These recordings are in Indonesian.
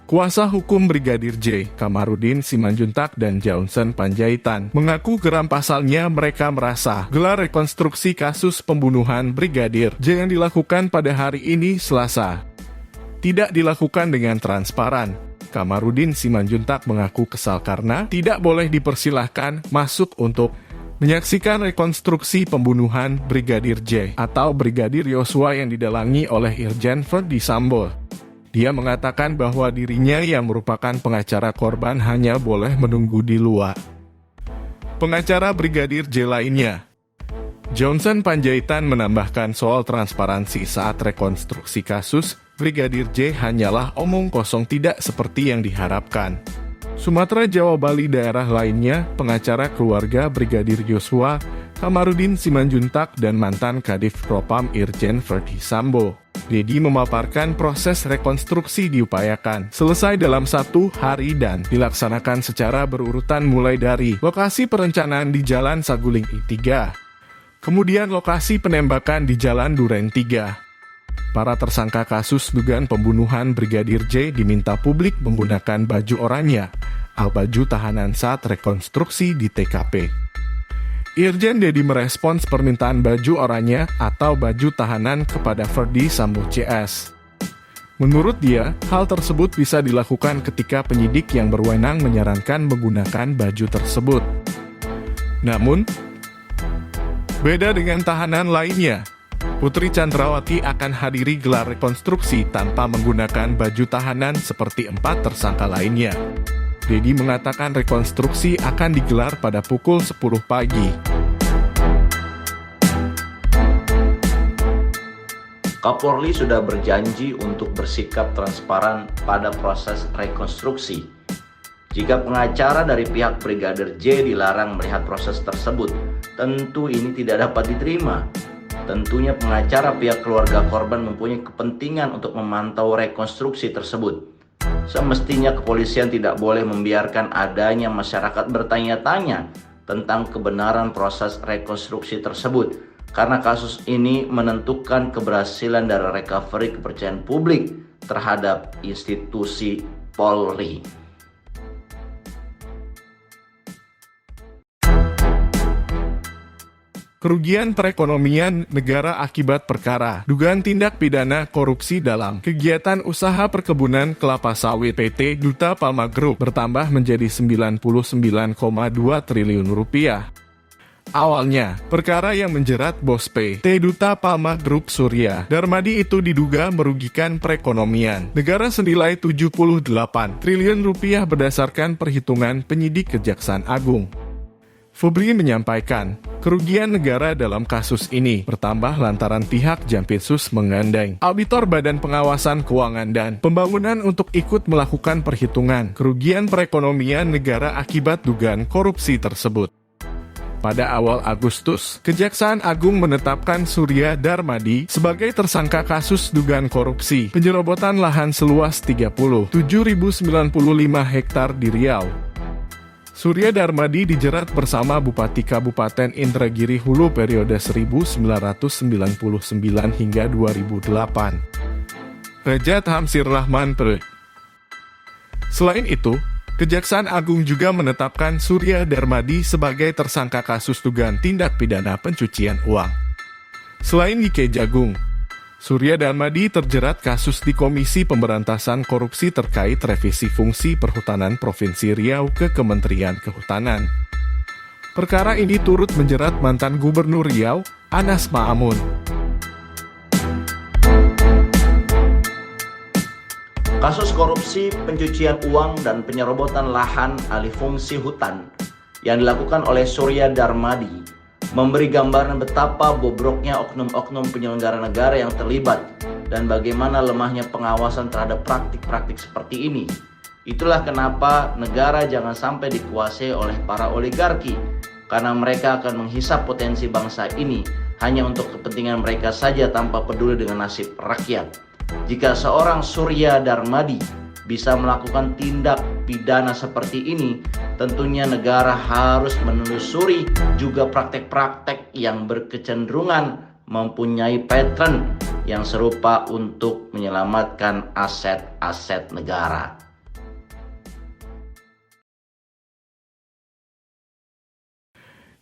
Kuasa hukum Brigadir J, Kamarudin Simanjuntak dan Johnson Panjaitan, mengaku geram pasalnya mereka merasa gelar rekonstruksi kasus pembunuhan Brigadir J yang dilakukan pada hari ini Selasa tidak dilakukan dengan transparan. Kamarudin Simanjuntak mengaku kesal karena tidak boleh dipersilahkan masuk untuk menyaksikan rekonstruksi pembunuhan Brigadir J atau Brigadir Yosua yang didalangi oleh Irjen Verdi Sambo. Dia mengatakan bahwa dirinya yang merupakan pengacara korban hanya boleh menunggu di luar. Pengacara Brigadir J lainnya, Johnson Panjaitan, menambahkan soal transparansi saat rekonstruksi kasus Brigadir J hanyalah omong kosong, tidak seperti yang diharapkan. Sumatera, Jawa, Bali, daerah lainnya, pengacara keluarga Brigadir Yosua, Kamarudin Simanjuntak dan mantan Kadif Propam Irjen Verdi Sambo, Dedi, memaparkan proses rekonstruksi diupayakan selesai dalam 1 hari dan dilaksanakan secara berurutan mulai dari lokasi perencanaan di Jalan Saguling I3, kemudian lokasi penembakan di Jalan Duren 3. Para tersangka kasus dugaan pembunuhan Brigadir J diminta publik menggunakan baju oranye atau baju tahanan saat rekonstruksi di TKP. Irjen Dedi merespons permintaan baju oranye atau baju tahanan kepada Verdi Sambo CS. Menurut dia, hal tersebut bisa dilakukan ketika penyidik yang berwenang menyarankan menggunakan baju tersebut. Namun, beda dengan tahanan lainnya, Putri Chandrawati akan hadiri gelar rekonstruksi tanpa menggunakan baju tahanan seperti 4 tersangka lainnya. Dedi mengatakan rekonstruksi akan digelar pada pukul 10 pagi. Kapolri sudah berjanji untuk bersikap transparan pada proses rekonstruksi. Jika pengacara dari pihak Brigadir J dilarang melihat proses tersebut, tentu ini tidak dapat diterima. Tentunya pengacara pihak keluarga korban mempunyai kepentingan untuk memantau rekonstruksi tersebut. Semestinya kepolisian tidak boleh membiarkan adanya masyarakat bertanya-tanya tentang kebenaran proses rekonstruksi tersebut, karena kasus ini menentukan keberhasilan dari recovery kepercayaan publik terhadap institusi Polri. Kerugian perekonomian negara akibat perkara dugaan tindak pidana korupsi dalam kegiatan usaha perkebunan kelapa sawit PT Duta Palma Group bertambah menjadi 99,2 triliun rupiah. Awalnya, perkara yang menjerat bos PT Duta Palma Group Surya Darmadi itu diduga merugikan perekonomian negara senilai 78 triliun rupiah berdasarkan perhitungan penyidik Kejaksaan Agung. Febri menyampaikan, kerugian negara dalam kasus ini bertambah lantaran pihak Jampitsus menggandeng auditor Badan Pengawasan Keuangan dan Pembangunan untuk ikut melakukan perhitungan kerugian perekonomian negara akibat dugaan korupsi tersebut. Pada awal Agustus, Kejaksaan Agung menetapkan Surya Darmadi sebagai tersangka kasus dugaan korupsi penyerobotan lahan seluas 37.095 hektar di Riau. Surya Darmadi dijerat bersama Bupati Kabupaten Indragiri Hulu periode 1999 hingga 2008. Rajat Hamsir Rahman Per. Selain itu, Kejaksaan Agung juga menetapkan Surya Darmadi sebagai tersangka kasus dugaan tindak pidana pencucian uang. Selain di Kejagung, Surya Darmadi terjerat kasus di Komisi Pemberantasan Korupsi terkait revisi fungsi perhutanan Provinsi Riau ke Kementerian Kehutanan. Perkara ini turut menjerat mantan Gubernur Riau, Anas Ma'amun. Kasus korupsi, pencucian uang, dan penyerobotan lahan alih fungsi hutan yang dilakukan oleh Surya Darmadi memberi gambaran betapa bobroknya oknum-oknum penyelenggara negara yang terlibat dan bagaimana lemahnya pengawasan terhadap praktik-praktik seperti ini. Itulah kenapa negara jangan sampai dikuasai oleh para oligarki, karena mereka akan menghisap potensi bangsa ini hanya untuk kepentingan mereka saja tanpa peduli dengan nasib rakyat. Jika seorang Surya Darmadi bisa melakukan tindak pidana seperti ini, tentunya negara harus menelusuri juga praktek-praktek yang berkecenderungan mempunyai pattern yang serupa untuk menyelamatkan aset-aset negara.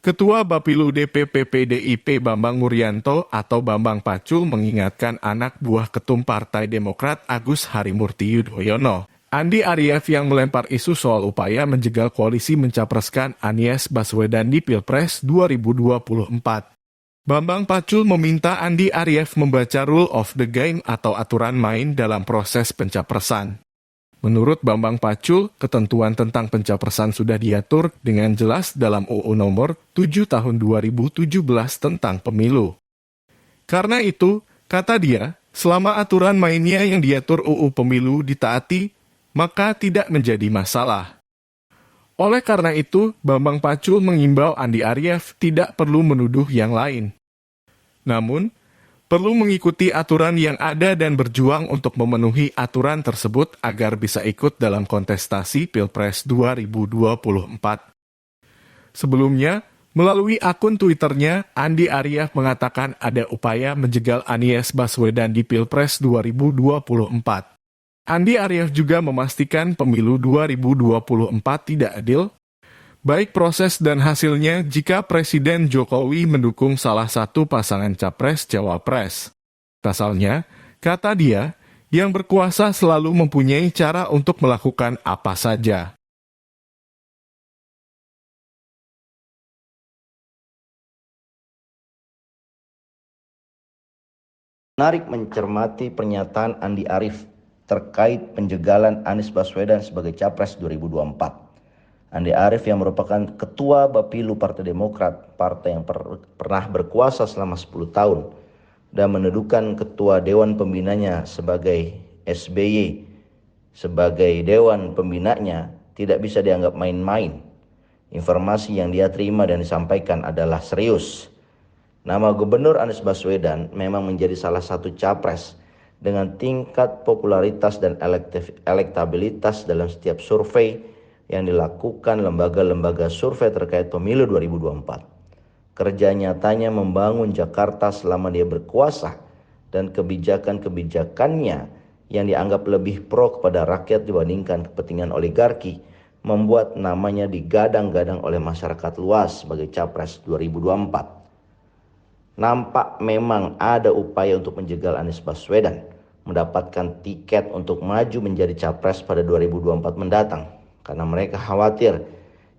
Ketua Bapilu DPP PDIP Bambang Wuryanto atau Bambang Pacul mengingatkan anak buah ketum Partai Demokrat Agus Harimurti Yudhoyono, Andi Arief, yang melempar isu soal upaya menjegal koalisi mencapreskan Anies Baswedan di Pilpres 2024. Bambang Pacul meminta Andi Arief membaca rule of the game atau aturan main dalam proses pencapresan. Menurut Bambang Pacul, ketentuan tentang pencapresan sudah diatur dengan jelas dalam UU Nomor 7 Tahun 2017 tentang Pemilu. Karena itu, kata dia, selama aturan mainnya yang diatur UU Pemilu ditaati, maka tidak menjadi masalah. Oleh karena itu, Bambang Pacul mengimbau Andi Arief tidak perlu menuduh yang lain. Namun, perlu mengikuti aturan yang ada dan berjuang untuk memenuhi aturan tersebut agar bisa ikut dalam kontestasi Pilpres 2024. Sebelumnya, melalui akun Twitternya, Andi Arief mengatakan ada upaya menjegal Anies Baswedan di Pilpres 2024. Andi Arief juga memastikan pemilu 2024 tidak adil, baik proses dan hasilnya jika Presiden Jokowi mendukung salah satu pasangan capres-cawapres. Pasalnya, kata dia, yang berkuasa selalu mempunyai cara untuk melakukan apa saja. Menarik mencermati pernyataan Andi Arief terkait penjegalan Anies Baswedan sebagai Capres 2024. Andi Arief yang merupakan Ketua Bapilu Partai Demokrat, partai yang pernah berkuasa selama 10 tahun, dan mendudukan Ketua Dewan Pembinanya sebagai SBY, sebagai Dewan Pembinanya, tidak bisa dianggap main-main. Informasi yang dia terima dan disampaikan adalah serius. Nama Gubernur Anies Baswedan memang menjadi salah satu capres dengan tingkat popularitas dan elektabilitas dalam setiap survei yang dilakukan lembaga-lembaga survei terkait pemilu 2024. Kerja nyatanya membangun Jakarta selama dia berkuasa dan kebijakan-kebijakannya yang dianggap lebih pro kepada rakyat dibandingkan kepentingan oligarki membuat namanya digadang-gadang oleh masyarakat luas sebagai Capres 2024. Nampak memang ada upaya untuk menjegal Anies Baswedan mendapatkan tiket untuk maju menjadi Capres pada 2024 mendatang. Karena mereka khawatir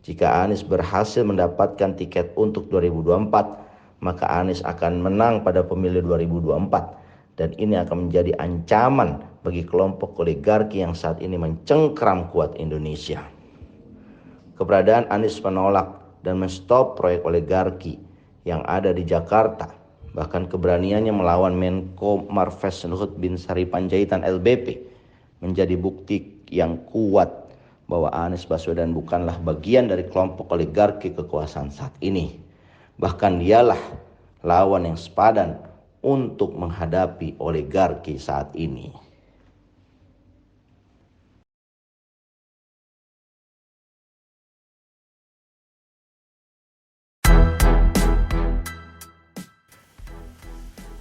jika Anies berhasil mendapatkan tiket untuk 2024, maka Anies akan menang pada pemilu 2024. Dan ini akan menjadi ancaman bagi kelompok oligarki yang saat ini mencengkram kuat Indonesia. Keberadaan Anies menolak dan menstop proyek oligarki yang ada di Jakarta. Bahkan keberaniannya melawan Menko Marves Luhut Binsar Panjaitan LBP menjadi bukti yang kuat bahwa Anies Baswedan bukanlah bagian dari kelompok oligarki kekuasaan saat ini. Bahkan dialah lawan yang sepadan untuk menghadapi oligarki saat ini.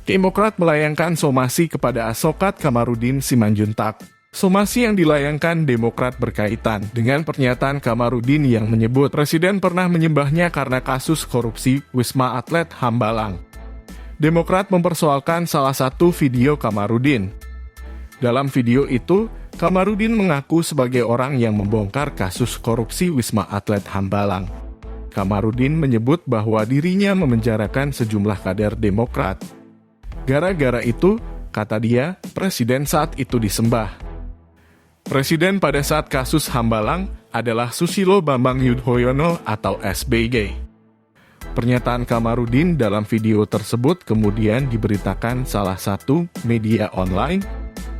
Demokrat melayangkan somasi kepada Asokat Kamarudin Simanjuntak. Somasi yang dilayangkan Demokrat berkaitan dengan pernyataan Kamarudin yang menyebut Presiden pernah menyembahnya karena kasus korupsi Wisma Atlet Hambalang. Demokrat mempersoalkan salah satu video Kamarudin. Dalam video itu, Kamarudin mengaku sebagai orang yang membongkar kasus korupsi Wisma Atlet Hambalang. Kamarudin menyebut bahwa dirinya memenjarakan sejumlah kader Demokrat. Gara-gara itu, kata dia, Presiden saat itu disembah. Presiden pada saat kasus Hambalang adalah Susilo Bambang Yudhoyono atau SBY. Pernyataan Kamarudin dalam video tersebut kemudian diberitakan salah satu media online.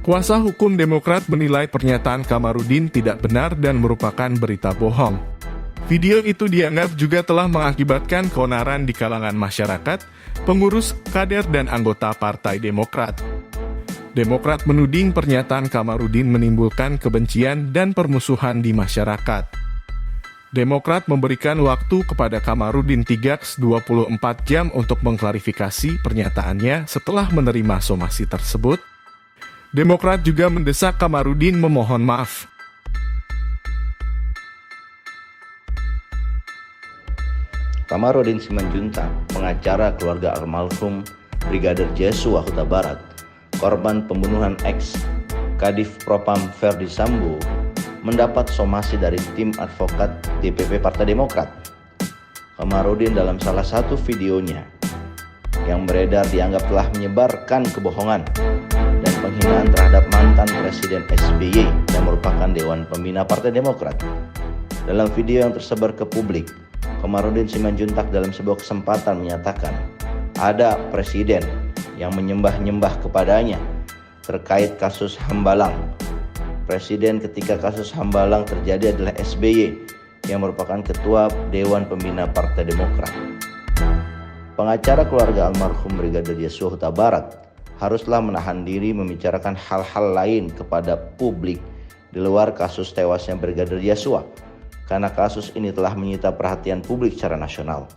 Kuasa hukum Demokrat menilai pernyataan Kamarudin tidak benar dan merupakan berita bohong. Video itu dianggap juga telah mengakibatkan keonaran di kalangan masyarakat, pengurus, kader, dan anggota Partai Demokrat. Demokrat menuding pernyataan Kamarudin menimbulkan kebencian dan permusuhan di masyarakat. Demokrat memberikan waktu kepada Kamarudin 24 jam untuk mengklarifikasi pernyataannya setelah menerima somasi tersebut. Demokrat juga mendesak Kamarudin memohon maaf. Kamarudin Simanjuntak, pengacara keluarga almarhum Brigadir Joshua Huta Barat, korban pembunuhan ex Kadif Propam Ferdi Sambo, mendapat somasi dari tim advokat DPP Partai Demokrat. Kamarudin dalam salah satu videonya yang beredar dianggap telah menyebarkan kebohongan dan penghinaan terhadap mantan Presiden SBY yang merupakan Dewan Pembina Partai Demokrat. Dalam video yang tersebar ke publik, Kamarudin Simanjuntak dalam sebuah kesempatan menyatakan ada presiden yang menyembah-nyembah kepadanya terkait kasus Hambalang. Presiden ketika kasus Hambalang terjadi adalah SBY yang merupakan Ketua Dewan Pembina Partai Demokrat. Pengacara keluarga almarhum Brigadir Joshua Huta Barat haruslah menahan diri membicarakan hal-hal lain kepada publik di luar kasus tewasnya Brigadir Joshua, karena kasus ini telah menyita perhatian publik secara nasional.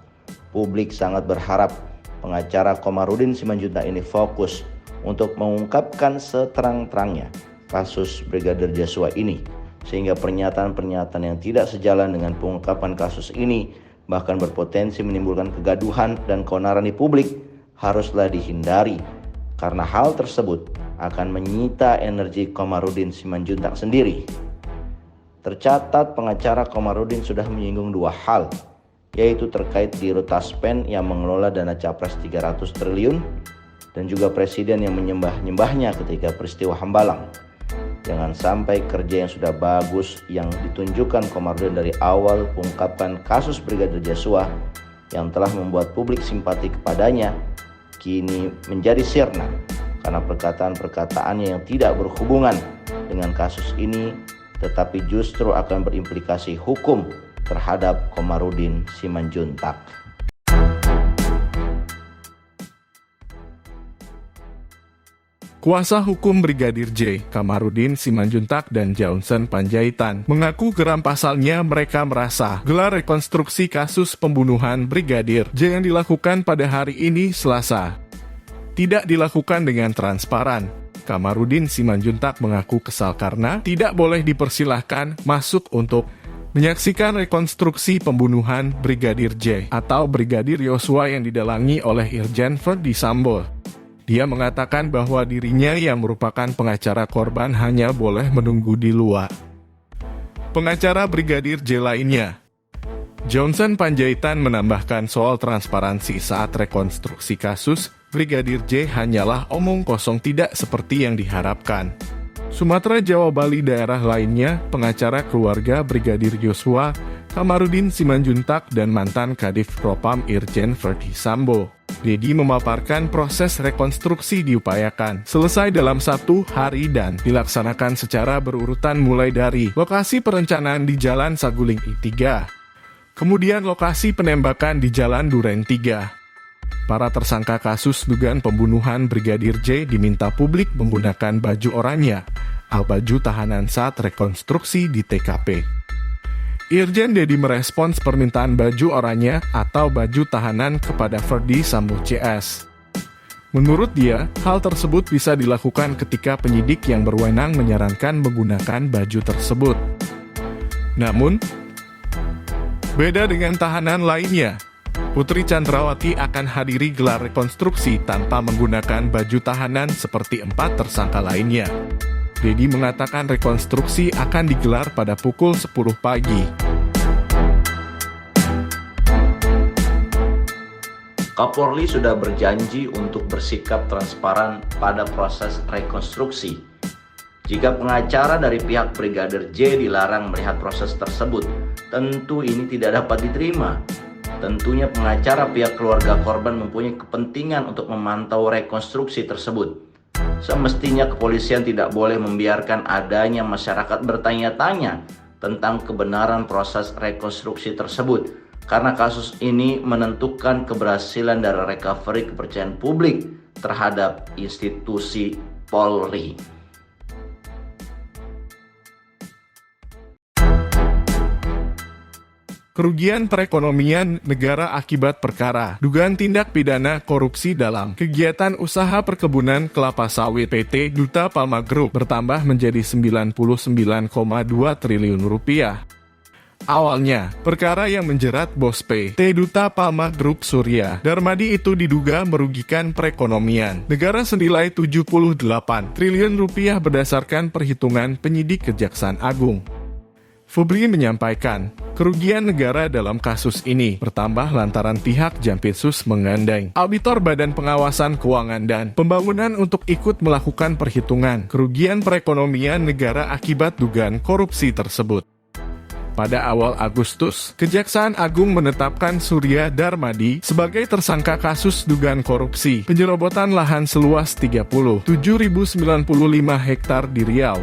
Publik sangat berharap pengacara Kamarudin Simanjuntak ini fokus untuk mengungkapkan seterang-terangnya kasus Brigadir Joshua ini, sehingga pernyataan-pernyataan yang tidak sejalan dengan pengungkapan kasus ini bahkan berpotensi menimbulkan kegaduhan dan keonaran di publik haruslah dihindari, karena hal tersebut akan menyita energi Kamarudin Simanjuntak sendiri. Tercatat pengacara Kamarudin sudah menyinggung dua hal, yaitu terkait Dirut Taspen yang mengelola dana capres 300 triliun dan juga presiden yang menyembah-nyembahnya ketika peristiwa Hambalang. Jangan sampai kerja yang sudah bagus yang ditunjukkan Kamarudin dari awal pengungkapan kasus Brigadir Joshua yang telah membuat publik simpati kepadanya kini menjadi sirna karena perkataan-perkataannya yang tidak berhubungan dengan kasus ini, tetapi justru akan berimplikasi hukum terhadap Kamarudin Simanjuntak. Kuasa hukum Brigadir J, Kamarudin Simanjuntak dan Johnson Panjaitan mengaku geram pasalnya mereka merasa gelar rekonstruksi kasus pembunuhan Brigadir J yang dilakukan pada hari ini Selasa tidak dilakukan dengan transparan. Kamarudin Simanjuntak mengaku kesal karena tidak boleh dipersilahkan masuk untuk menyaksikan rekonstruksi pembunuhan Brigadir J atau Brigadir Joshua yang didalangi oleh Irjen Ferdi Sambo. Dia mengatakan bahwa dirinya yang merupakan pengacara korban hanya boleh menunggu di luar. Pengacara Brigadir J lainnya, Johnson Panjaitan, menambahkan soal transparansi saat rekonstruksi kasus Brigadir J hanyalah omong kosong, tidak seperti yang diharapkan. Sumatera, Jawa, Bali, daerah lainnya, pengacara keluarga Brigadir Joshua, Kamarudin Simanjuntak dan mantan Kadif Propam Irjen Ferdi Sambo, Dedi, memaparkan proses rekonstruksi diupayakan selesai dalam 1 hari dan dilaksanakan secara berurutan mulai dari lokasi perencanaan di Jalan Saguling I3, kemudian lokasi penembakan di Jalan Duren 3. Para tersangka kasus dugaan pembunuhan Brigadir J diminta publik menggunakan baju oranye, baju tahanan saat rekonstruksi di TKP. Irjen Dedi merespons permintaan baju oranye atau baju tahanan kepada Ferdi Sambo CS. Menurut dia, hal tersebut bisa dilakukan ketika penyidik yang berwenang menyarankan menggunakan baju tersebut. Namun, beda dengan tahanan lainnya, Putri Chandrawati akan hadiri gelar rekonstruksi tanpa menggunakan baju tahanan seperti 4 tersangka lainnya. Dedi mengatakan rekonstruksi akan digelar pada pukul 10 pagi. Kapolri sudah berjanji untuk bersikap transparan pada proses rekonstruksi. Jika pengacara dari pihak Brigadir J dilarang melihat proses tersebut, tentu ini tidak dapat diterima. Tentunya pengacara pihak keluarga korban mempunyai kepentingan untuk memantau rekonstruksi tersebut. Semestinya kepolisian tidak boleh membiarkan adanya masyarakat bertanya-tanya tentang kebenaran proses rekonstruksi tersebut, karena kasus ini menentukan keberhasilan dari recovery kepercayaan publik terhadap institusi Polri. Kerugian perekonomian negara akibat perkara dugaan tindak pidana korupsi dalam kegiatan usaha perkebunan kelapa sawit PT Duta Palma Group bertambah menjadi 99,2 triliun rupiah. Awalnya, perkara yang menjerat bos PT Duta Palma Group Surya Darmadi itu diduga merugikan perekonomian negara senilai 78 triliun rupiah berdasarkan perhitungan penyidik Kejaksaan Agung. Febri menyampaikan, kerugian negara dalam kasus ini bertambah lantaran pihak Jampitsus menggandeng auditor Badan Pengawasan Keuangan dan Pembangunan untuk ikut melakukan perhitungan kerugian perekonomian negara akibat dugaan korupsi tersebut. Pada awal Agustus, Kejaksaan Agung menetapkan Surya Darmadi sebagai tersangka kasus dugaan korupsi penyerobotan lahan seluas 37.095 hektar di Riau.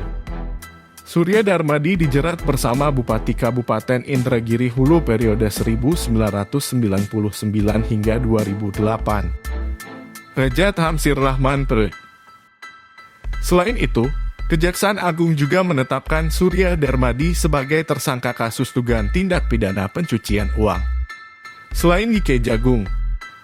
Surya Darmadi dijerat bersama Bupati Kabupaten Indragiri Hulu periode 1999 hingga 2008. Rejat Hamsir Rahman Pre. Selain itu, Kejaksaan Agung juga menetapkan Surya Darmadi sebagai tersangka kasus dugaan tindak pidana pencucian uang. Selain di Kejagung,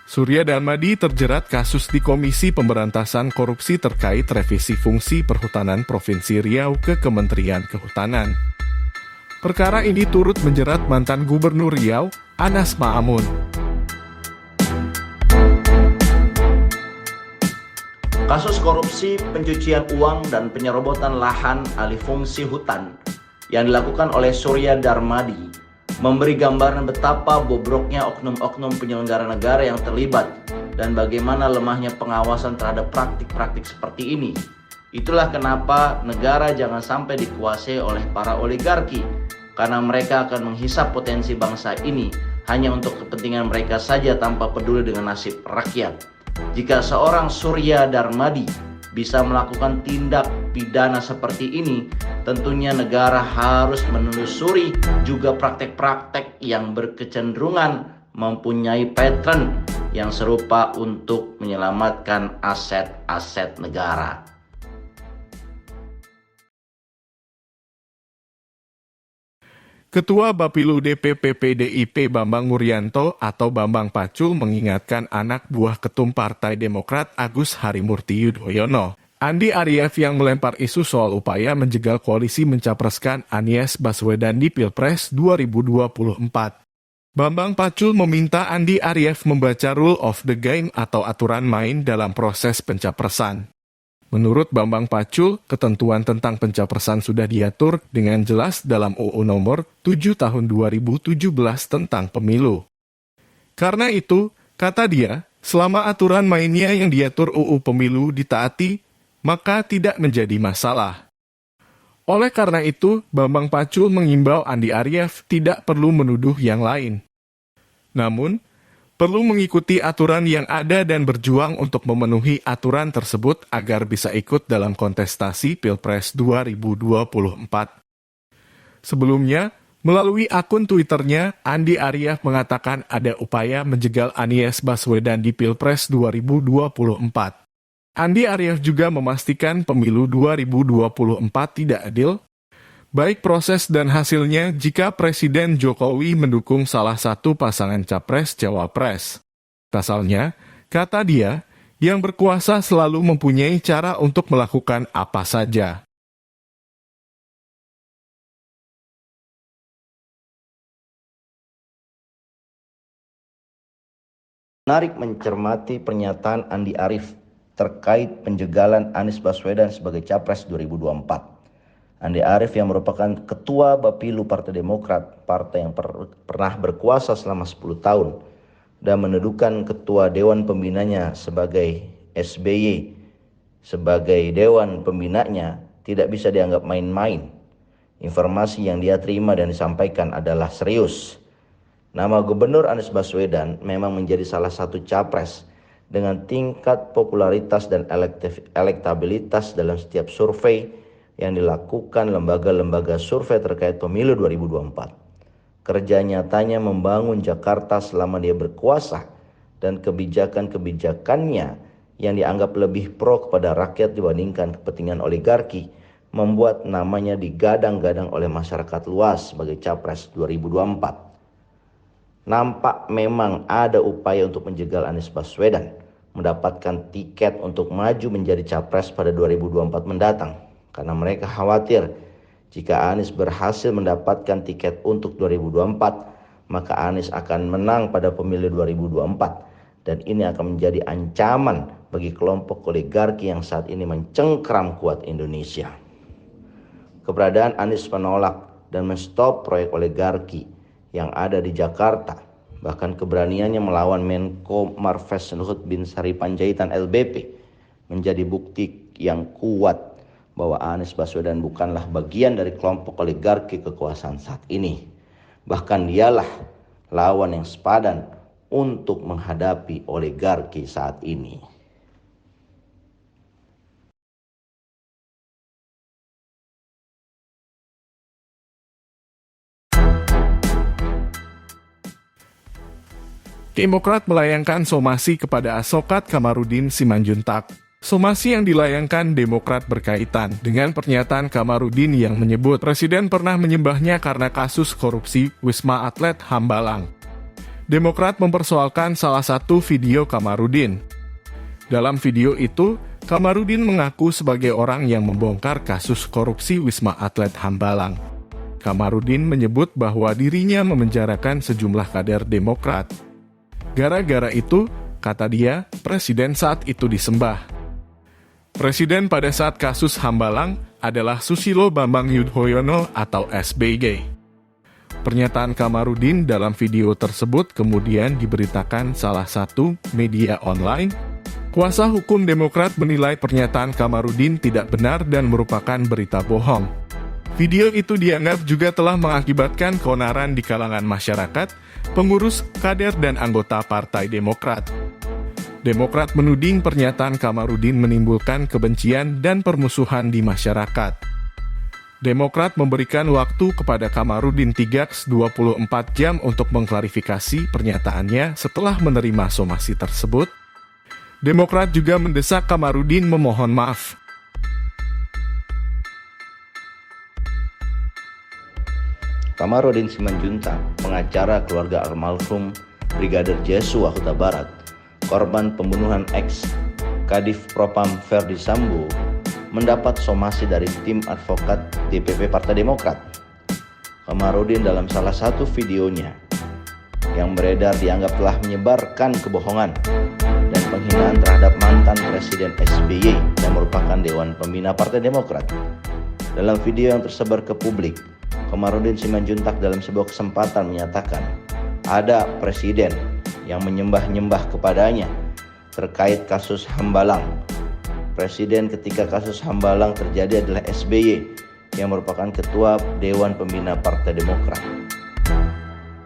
Surya Darmadi terjerat kasus di Komisi Pemberantasan Korupsi terkait revisi fungsi perhutanan Provinsi Riau ke Kementerian Kehutanan. Perkara ini turut menjerat mantan Gubernur Riau, Anas Ma'amun. Kasus korupsi pencucian uang dan penyerobotan lahan alih fungsi hutan yang dilakukan oleh Surya Darmadi memberi gambaran betapa bobroknya oknum-oknum penyelenggara negara yang terlibat dan bagaimana lemahnya pengawasan terhadap praktik-praktik seperti ini. Itulah kenapa negara jangan sampai dikuasai oleh para oligarki, karena mereka akan menghisap potensi bangsa ini hanya untuk kepentingan mereka saja tanpa peduli dengan nasib rakyat. Jika seorang Surya Darmadi bisa melakukan tindak pidana seperti ini, tentunya negara harus menelusuri juga praktek-praktek yang berkecenderungan mempunyai pattern yang serupa untuk menyelamatkan aset-aset negara. Ketua Bapilu DPP PDIP Bambang Wuryanto atau Bambang Pacul mengingatkan anak buah ketum Partai Demokrat Agus Harimurti Yudhoyono, Andi Arief yang melempar isu soal upaya menjegal koalisi mencapreskan Anies Baswedan di Pilpres 2024. Bambang Pacul meminta Andi Arief membaca rule of the game atau aturan main dalam proses pencapresan. Menurut Bambang Pacul, ketentuan tentang pencapresan sudah diatur dengan jelas dalam UU Nomor 7 Tahun 2017 tentang Pemilu. Karena itu, kata dia, selama aturan mainnya yang diatur UU Pemilu ditaati, maka tidak menjadi masalah. Oleh karena itu, Bambang Pacul mengimbau Andi Arief tidak perlu menuduh yang lain. Namun, perlu mengikuti aturan yang ada dan berjuang untuk memenuhi aturan tersebut agar bisa ikut dalam kontestasi Pilpres 2024. Sebelumnya, melalui akun Twitternya, Andi Arief mengatakan ada upaya menjegal Anies Baswedan di Pilpres 2024. Andi Arief juga memastikan pemilu 2024 tidak adil, baik proses dan hasilnya jika Presiden Jokowi mendukung salah satu pasangan capres-cawapres. Pasalnya, kata dia, yang berkuasa selalu mempunyai cara untuk melakukan apa saja. Menarik mencermati pernyataan Andi Arief terkait penjegalan Anies Baswedan sebagai Capres 2024. Andi Arief yang merupakan Ketua Bapilu Partai Demokrat, partai yang pernah berkuasa selama 10 tahun, dan mendudukan Ketua Dewan Pembinanya sebagai SBY, sebagai Dewan Pembinanya, tidak bisa dianggap main-main. Informasi yang dia terima dan disampaikan adalah serius. Nama Gubernur Anies Baswedan memang menjadi salah satu capres dengan tingkat popularitas dan elektabilitas dalam setiap survei yang dilakukan lembaga-lembaga survei terkait pemilu 2024. Kerja nyatanya membangun Jakarta selama dia berkuasa dan kebijakan-kebijakannya yang dianggap lebih pro kepada rakyat dibandingkan kepentingan oligarki membuat namanya digadang-gadang oleh masyarakat luas sebagai Capres 2024. Nampak memang ada upaya untuk menjegal Anies Baswedan mendapatkan tiket untuk maju menjadi Capres pada 2024 mendatang. Karena mereka khawatir Jika Anies berhasil mendapatkan tiket untuk 2024, maka Anies akan menang pada pemilu 2024. Dan ini akan menjadi ancaman bagi kelompok oligarki yang saat ini mencengkram kuat Indonesia. Keberadaan Anies menolak dan menstop proyek oligarki yang ada di Jakarta, bahkan keberaniannya melawan Menko Marves Luhut Binsar Panjaitan LBP, menjadi bukti yang kuat bahwa Anies Baswedan bukanlah bagian dari kelompok oligarki kekuasaan saat ini. Bahkan dialah lawan yang sepadan untuk menghadapi oligarki saat ini. Demokrat melayangkan somasi kepada Asokat Kamarudin Simanjuntak. Somasi yang dilayangkan Demokrat berkaitan dengan pernyataan Kamarudin yang menyebut Presiden pernah menyembahnya karena kasus korupsi Wisma Atlet Hambalang. Demokrat mempersoalkan salah satu video Kamarudin. Dalam video itu, Kamarudin mengaku sebagai orang yang membongkar kasus korupsi Wisma Atlet Hambalang. Kamarudin menyebut bahwa dirinya memenjarakan sejumlah kader Demokrat. Gara-gara itu, kata dia, Presiden saat itu disembah. Presiden pada saat kasus Hambalang adalah Susilo Bambang Yudhoyono atau SBY. Pernyataan Kamarudin dalam video tersebut kemudian diberitakan salah satu media online. Kuasa hukum Demokrat menilai pernyataan Kamarudin tidak benar dan merupakan berita bohong. Video itu dianggap juga telah mengakibatkan keonaran di kalangan masyarakat, pengurus, kader, dan anggota Partai Demokrat. Demokrat menuding pernyataan Kamarudin menimbulkan kebencian dan permusuhan di masyarakat. Demokrat memberikan waktu kepada Kamarudin 24 jam untuk mengklarifikasi pernyataannya setelah menerima somasi tersebut. Demokrat juga mendesak Kamarudin memohon maaf. Kamarudin Simanjuntak, pengacara keluarga almarhum Brigadir Joshua Huta Barat, korban pembunuhan ex-Kadif Propam Ferdi Sambo, mendapat somasi dari tim advokat DPP Partai Demokrat. Kamarudin dalam salah satu videonya yang beredar dianggap telah menyebarkan kebohongan dan penghinaan terhadap mantan Presiden SBY yang merupakan Dewan Pembina Partai Demokrat. Dalam video yang tersebar ke publik, Kamarudin Simanjuntak dalam sebuah kesempatan menyatakan ada presiden yang menyembah-nyembah kepadanya terkait kasus Hambalang. Presiden ketika kasus Hambalang terjadi adalah SBY yang merupakan ketua Dewan Pembina Partai Demokrat.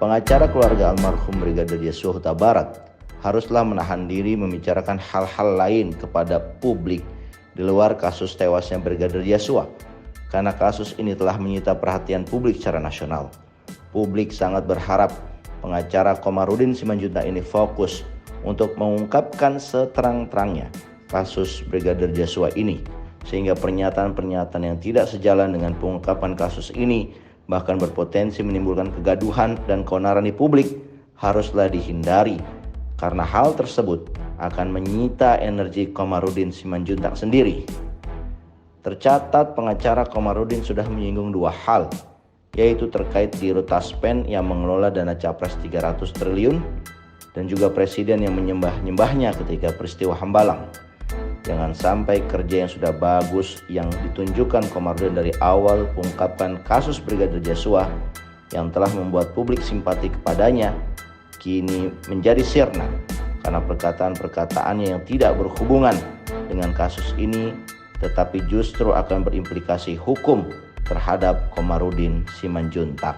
Pengacara keluarga almarhum Brigadir Joshua Huta Barat haruslah menahan diri membicarakan hal-hal lain kepada publik di luar kasus tewasnya Brigadir Joshua, karena kasus ini telah menyita perhatian publik secara nasional. Publik sangat berharap pengacara Kamarudin Simanjuntak ini fokus untuk mengungkapkan seterang-terangnya kasus Brigadir Joshua ini, sehingga pernyataan-pernyataan yang tidak sejalan dengan pengungkapan kasus ini bahkan berpotensi menimbulkan kegaduhan dan keonaran di publik haruslah dihindari, karena hal tersebut akan menyita energi Kamarudin Simanjuntak sendiri. Tercatat pengacara Kamarudin sudah menyinggung dua hal, yaitu terkait Dirut Taspen yang mengelola dana capres 300 triliun dan juga presiden yang menyembah-nyembahnya ketika peristiwa Hambalang. Jangan sampai kerja yang sudah bagus yang ditunjukkan Kamarudin dari awal pengungkapan kasus Brigadir Joshua yang telah membuat publik simpati kepadanya kini menjadi sirna karena perkataan-perkataannya yang tidak berhubungan dengan kasus ini, tetapi justru akan berimplikasi hukum terhadap Kamarudin Simanjuntak.